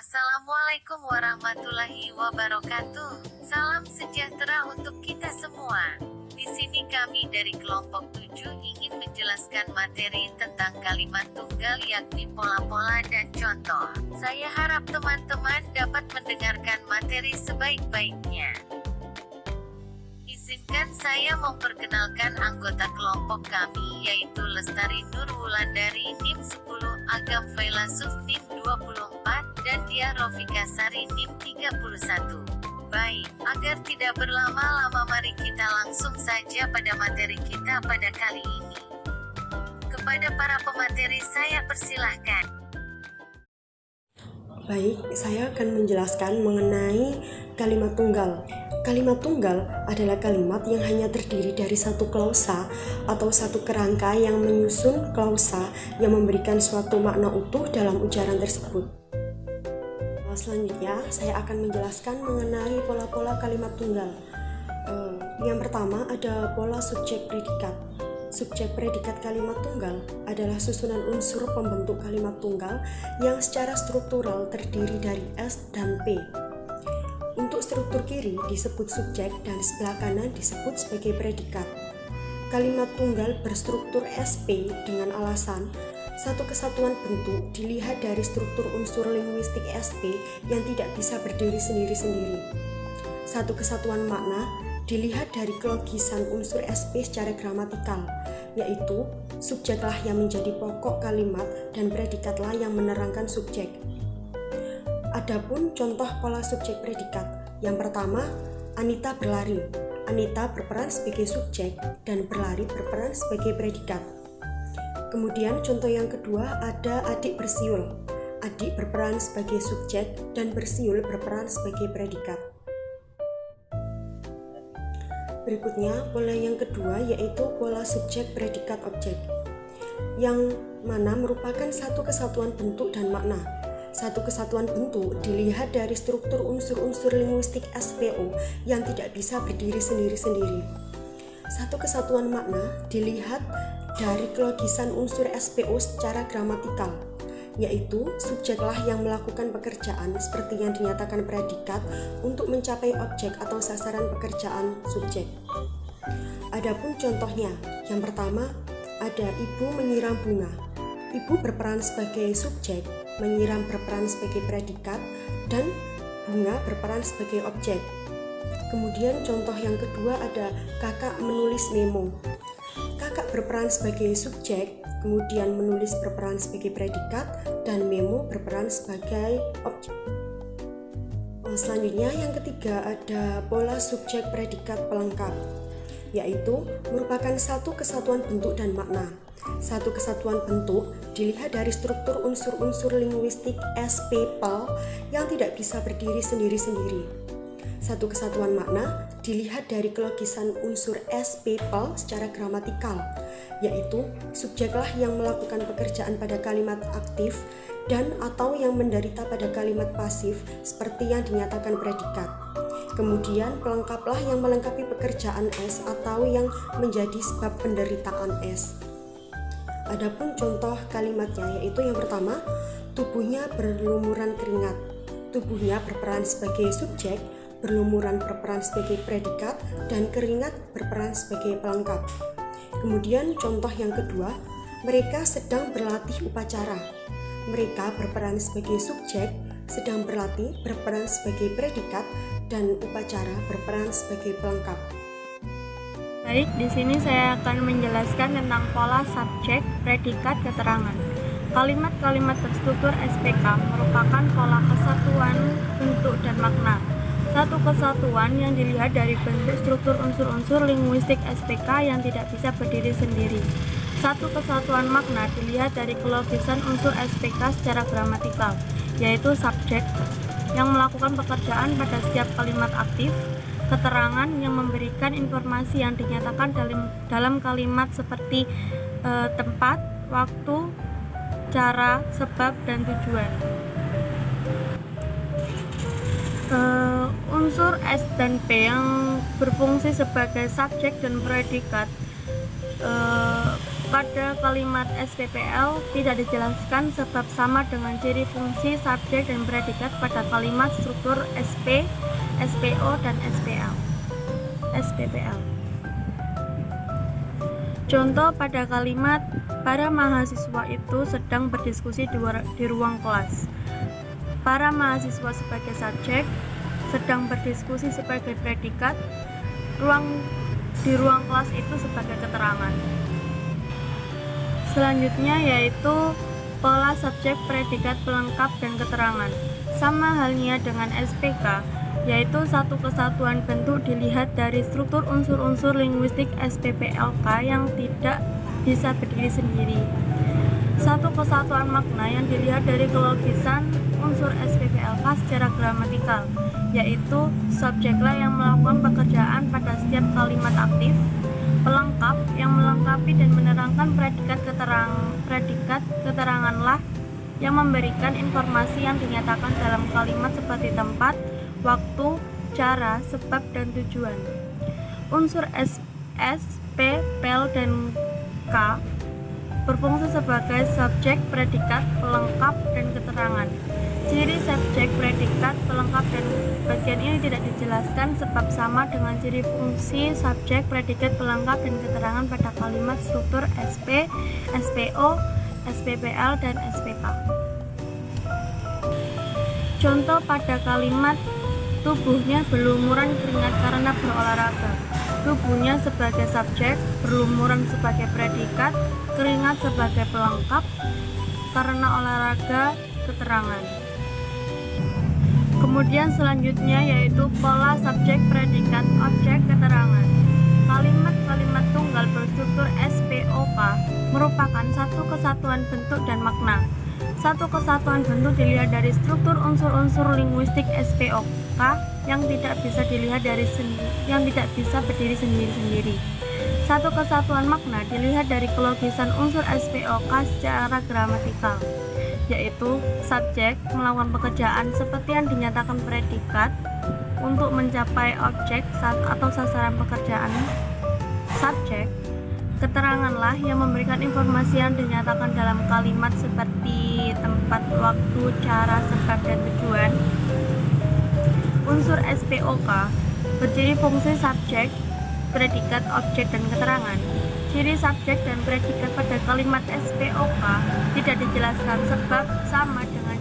Assalamualaikum warahmatullahi wabarakatuh. Salam sejahtera untuk kita semua. Di sini kami dari kelompok 7 ingin menjelaskan materi tentang kalimat tunggal, yakni pola-pola dan contoh. Saya harap teman-teman dapat mendengarkan materi sebaik-baiknya. Izinkan saya memperkenalkan anggota kelompok kami, yaitu Lestari Nur Wulandari NIM 10, Agam Failasuf NIM 24, dan Dia Rofika Sari NIM 31. Baik, agar tidak berlama-lama mari kita langsung saja pada materi kita pada kali ini. Kepada para pemateri saya persilahkan. Baik, saya akan menjelaskan mengenai kalimat tunggal. Kalimat tunggal adalah kalimat yang hanya terdiri dari satu klausa atau satu kerangka yang menyusun klausa yang memberikan suatu makna utuh dalam ujaran tersebut. Selanjutnya, saya akan menjelaskan mengenai pola-pola kalimat tunggal. Yang pertama ada pola subjek predikat. Subjek predikat kalimat tunggal adalah susunan unsur pembentuk kalimat tunggal yang secara struktural terdiri dari S dan P. Untuk struktur kiri disebut subjek dan sebelah kanan disebut sebagai predikat. Kalimat tunggal berstruktur SP dengan alasan satu kesatuan bentuk dilihat dari struktur unsur linguistik SP yang tidak bisa berdiri sendiri-sendiri. Satu kesatuan makna dilihat dari kelogisan unsur SP secara gramatikal, yaitu subjeklah yang menjadi pokok kalimat dan predikatlah yang menerangkan subjek. Adapun contoh pola subjek predikat, yang pertama, Anita berlari. Anita berperan sebagai subjek dan berlari berperan sebagai predikat. Kemudian contoh yang kedua ada adik bersiul. Adik berperan sebagai subjek dan bersiul berperan sebagai predikat. Berikutnya pola yang kedua yaitu pola subjek predikat objek, yang mana merupakan satu kesatuan bentuk dan makna. Satu kesatuan bentuk dilihat dari struktur unsur-unsur linguistik SPO yang tidak bisa berdiri sendiri-sendiri. Satu kesatuan makna dilihat dari kelogisan unsur SPO secara gramatikal, yaitu subjeklah yang melakukan pekerjaan seperti yang dinyatakan predikat untuk mencapai objek atau sasaran pekerjaan subjek. Adapun contohnya, yang pertama ada ibu menyiram bunga. Ibu berperan sebagai subjek, menyiram berperan sebagai predikat, dan bunga berperan sebagai objek. Kemudian contoh yang kedua ada kakak menulis memo. Kakak berperan sebagai subjek, kemudian menulis berperan sebagai predikat, dan memo berperan sebagai objek. Selanjutnya yang ketiga ada pola subjek predikat pelengkap, yaitu merupakan satu kesatuan bentuk dan makna. Satu kesatuan bentuk dilihat dari struktur unsur-unsur linguistik SPPL yang tidak bisa berdiri sendiri-sendiri. Satu kesatuan makna dilihat dari kelogisan unsur SPPL secara gramatikal, yaitu subjeklah yang melakukan pekerjaan pada kalimat aktif dan atau yang menderita pada kalimat pasif seperti yang dinyatakan predikat. Kemudian pelengkaplah yang melengkapi pekerjaan S atau yang menjadi sebab penderitaan S. Adapun contoh kalimatnya yaitu yang pertama, tubuhnya berlumuran keringat. Tubuhnya berperan sebagai subjek, berlumuran berperan sebagai predikat, dan keringat berperan sebagai pelengkap. Kemudian contoh yang kedua, mereka sedang berlatih upacara. Mereka berperan sebagai subjek, sedang berlatih berperan sebagai predikat, dan upacara berperan sebagai pelengkap. Baik, di sini saya akan menjelaskan tentang pola subjek, predikat, keterangan. Kalimat-kalimat berstruktur SPK merupakan pola kesatuan bentuk dan makna. Satu kesatuan yang dilihat dari bentuk struktur unsur-unsur linguistik SPK yang tidak bisa berdiri sendiri. Satu kesatuan makna dilihat dari kelogisan unsur SPK secara gramatikal, yaitu subjek yang melakukan pekerjaan pada setiap kalimat aktif, keterangan yang memberikan informasi yang dinyatakan dalam kalimat seperti tempat, waktu, cara, sebab, dan tujuan. Unsur S dan P yang berfungsi sebagai subjek dan predikat pada kalimat SPPL tidak dijelaskan sebab sama dengan ciri fungsi, subjek, dan predikat pada kalimat struktur SP, SPO, dan SPPL. Contoh pada kalimat para mahasiswa itu sedang berdiskusi di ruang kelas. Para mahasiswa sebagai subjek, sedang berdiskusi sebagai predikat, di ruang kelas itu sebagai keterangan. Selanjutnya yaitu pola subjek, predikat, pelengkap, dan keterangan. Sama halnya dengan SPK, yaitu satu kesatuan bentuk dilihat dari struktur unsur-unsur linguistik SPPLK yang tidak bisa berdiri sendiri. Satu kesatuan makna yang dilihat dari kelogisan unsur SPPLK secara gramatikal, yaitu subjeklah yang melakukan pekerjaan pada setiap kalimat aktif, pelengkap yang melengkapi dan menerangkan predikat keteranganlah yang memberikan informasi yang dinyatakan dalam kalimat seperti tempat, waktu, cara, sebab, dan tujuan. Unsur S, P, Pel, dan K berfungsi sebagai subjek, predikat, pelengkap, dan keterangan. Ciri subjek, predikat, pelengkap, dan bagian ini tidak dijelaskan sebab sama dengan ciri fungsi, subjek, predikat, pelengkap, dan keterangan pada kalimat struktur SP, SPO, SPPL, dan SPK. Contoh pada kalimat tubuhnya berlumuran keringat karena berolahraga. Tubuhnya sebagai subjek, berlumuran sebagai predikat, keringat sebagai pelengkap, karena olahraga keterangan. Kemudian selanjutnya yaitu pola subjek, predikat, objek, keterangan. Kalimat-kalimat tunggal berstruktur SPOK merupakan satu kesatuan bentuk dan makna. Satu kesatuan bentuk dilihat dari struktur unsur-unsur linguistik SPOK yang tidak bisa berdiri sendiri-sendiri. Satu kesatuan makna dilihat dari kelogisan unsur SPOK secara gramatikal, yaitu subjek melakukan pekerjaan seperti yang dinyatakan predikat untuk mencapai objek atau sasaran pekerjaan subjek. Keteranganlah yang memberikan informasi yang dinyatakan dalam kalimat seperti tempat, waktu, cara, sebab, dan tujuan. Unsur SPOK berciri fungsi subjek, predikat, objek, dan keterangan. Ciri subjek dan predikat pada kalimat SPOK tidak dijelaskan sebab sama dengan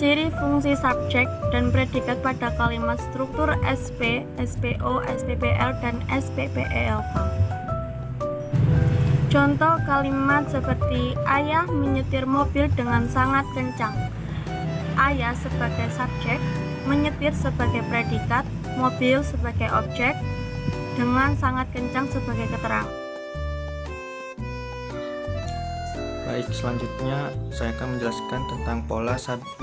ciri fungsi subjek dan predikat pada kalimat struktur SP, SPO, SPPL, dan SPPELK. Contoh kalimat seperti ayah menyetir mobil dengan sangat kencang. Ayah sebagai subjek, menyetir sebagai predikat, mobil sebagai objek, dengan sangat kencang sebagai keterangan. Baik, selanjutnya saya akan menjelaskan tentang pola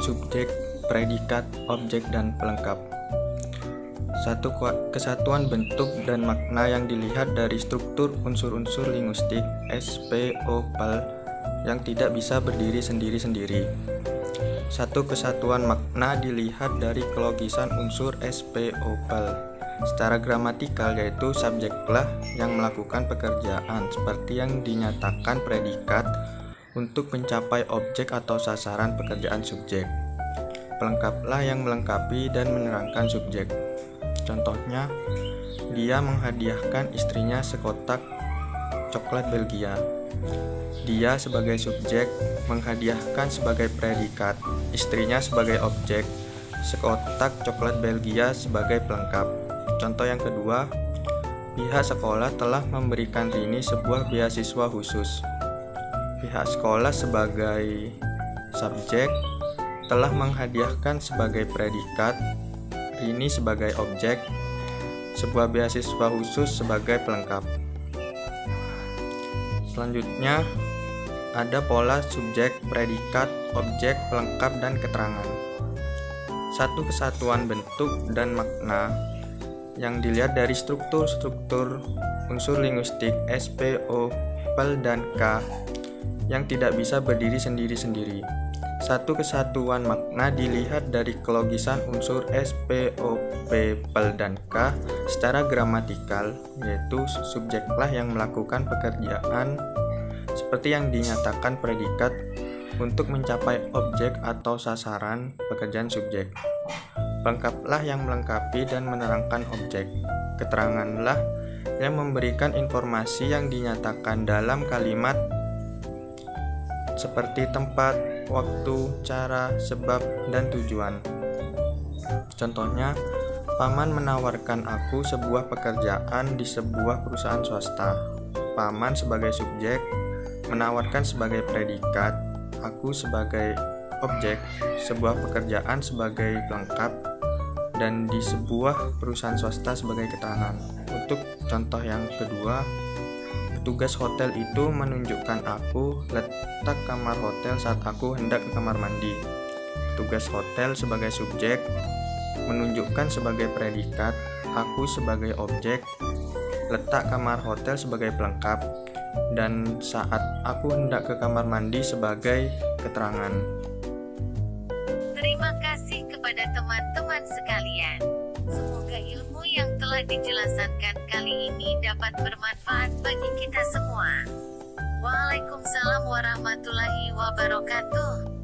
subjek, predikat, objek, dan pelengkap. Satu kesatuan bentuk dan makna yang dilihat dari struktur unsur-unsur linguistik SPOPL yang tidak bisa berdiri sendiri-sendiri. Satu kesatuan makna dilihat dari kelogisan unsur SPOPL secara gramatikal, yaitu subjeklah yang melakukan pekerjaan seperti yang dinyatakan predikat untuk mencapai objek atau sasaran pekerjaan subjek. Pelengkaplah yang melengkapi dan menerangkan subjek. Contohnya, dia menghadiahkan istrinya sekotak coklat Belgia. Dia sebagai subjek menghadiahkan sebagai predikat, istrinya sebagai objek, sekotak coklat Belgia sebagai pelengkap. Contoh yang kedua, pihak sekolah telah memberikan Rini sebuah beasiswa khusus. Pihak sekolah sebagai subjek telah menghadiahkan sebagai predikat, Rini sebagai objek, sebuah beasiswa khusus sebagai pelengkap. Selanjutnya, ada pola subjek, predikat, objek, pelengkap, dan keterangan. Satu kesatuan bentuk dan makna yang dilihat dari struktur unsur linguistik SPO, PEL, dan K yang tidak bisa berdiri sendiri-sendiri. Satu kesatuan makna dilihat dari kelogisan unsur SPO, P, PEL, dan K secara gramatikal, yaitu subjeklah yang melakukan pekerjaan seperti yang dinyatakan predikat untuk mencapai objek atau sasaran pekerjaan subjek. Pelengkaplah yang melengkapi dan menerangkan objek. Keteranganlah yang memberikan informasi yang dinyatakan dalam kalimat seperti tempat, waktu, cara, sebab, dan tujuan. Contohnya, Paman menawarkan aku sebuah pekerjaan di sebuah perusahaan swasta. Paman sebagai subjek menawarkan sebagai predikat, aku sebagai objek, sebuah pekerjaan sebagai pelengkap, dan di sebuah perusahaan swasta sebagai keterangan. Untuk contoh yang kedua, petugas hotel itu menunjukkan aku letak kamar hotel saat aku hendak ke kamar mandi. Petugas hotel sebagai subjek menunjukkan sebagai predikat, aku sebagai objek, letak kamar hotel sebagai pelengkap, dan saat aku hendak ke kamar mandi sebagai keterangan. Terima kasih kepada teman-teman sekalian. Semoga ilmu yang telah dijelaskan kali ini dapat bermanfaat bagi kita semua. Waalaikumsalam warahmatullahi wabarakatuh.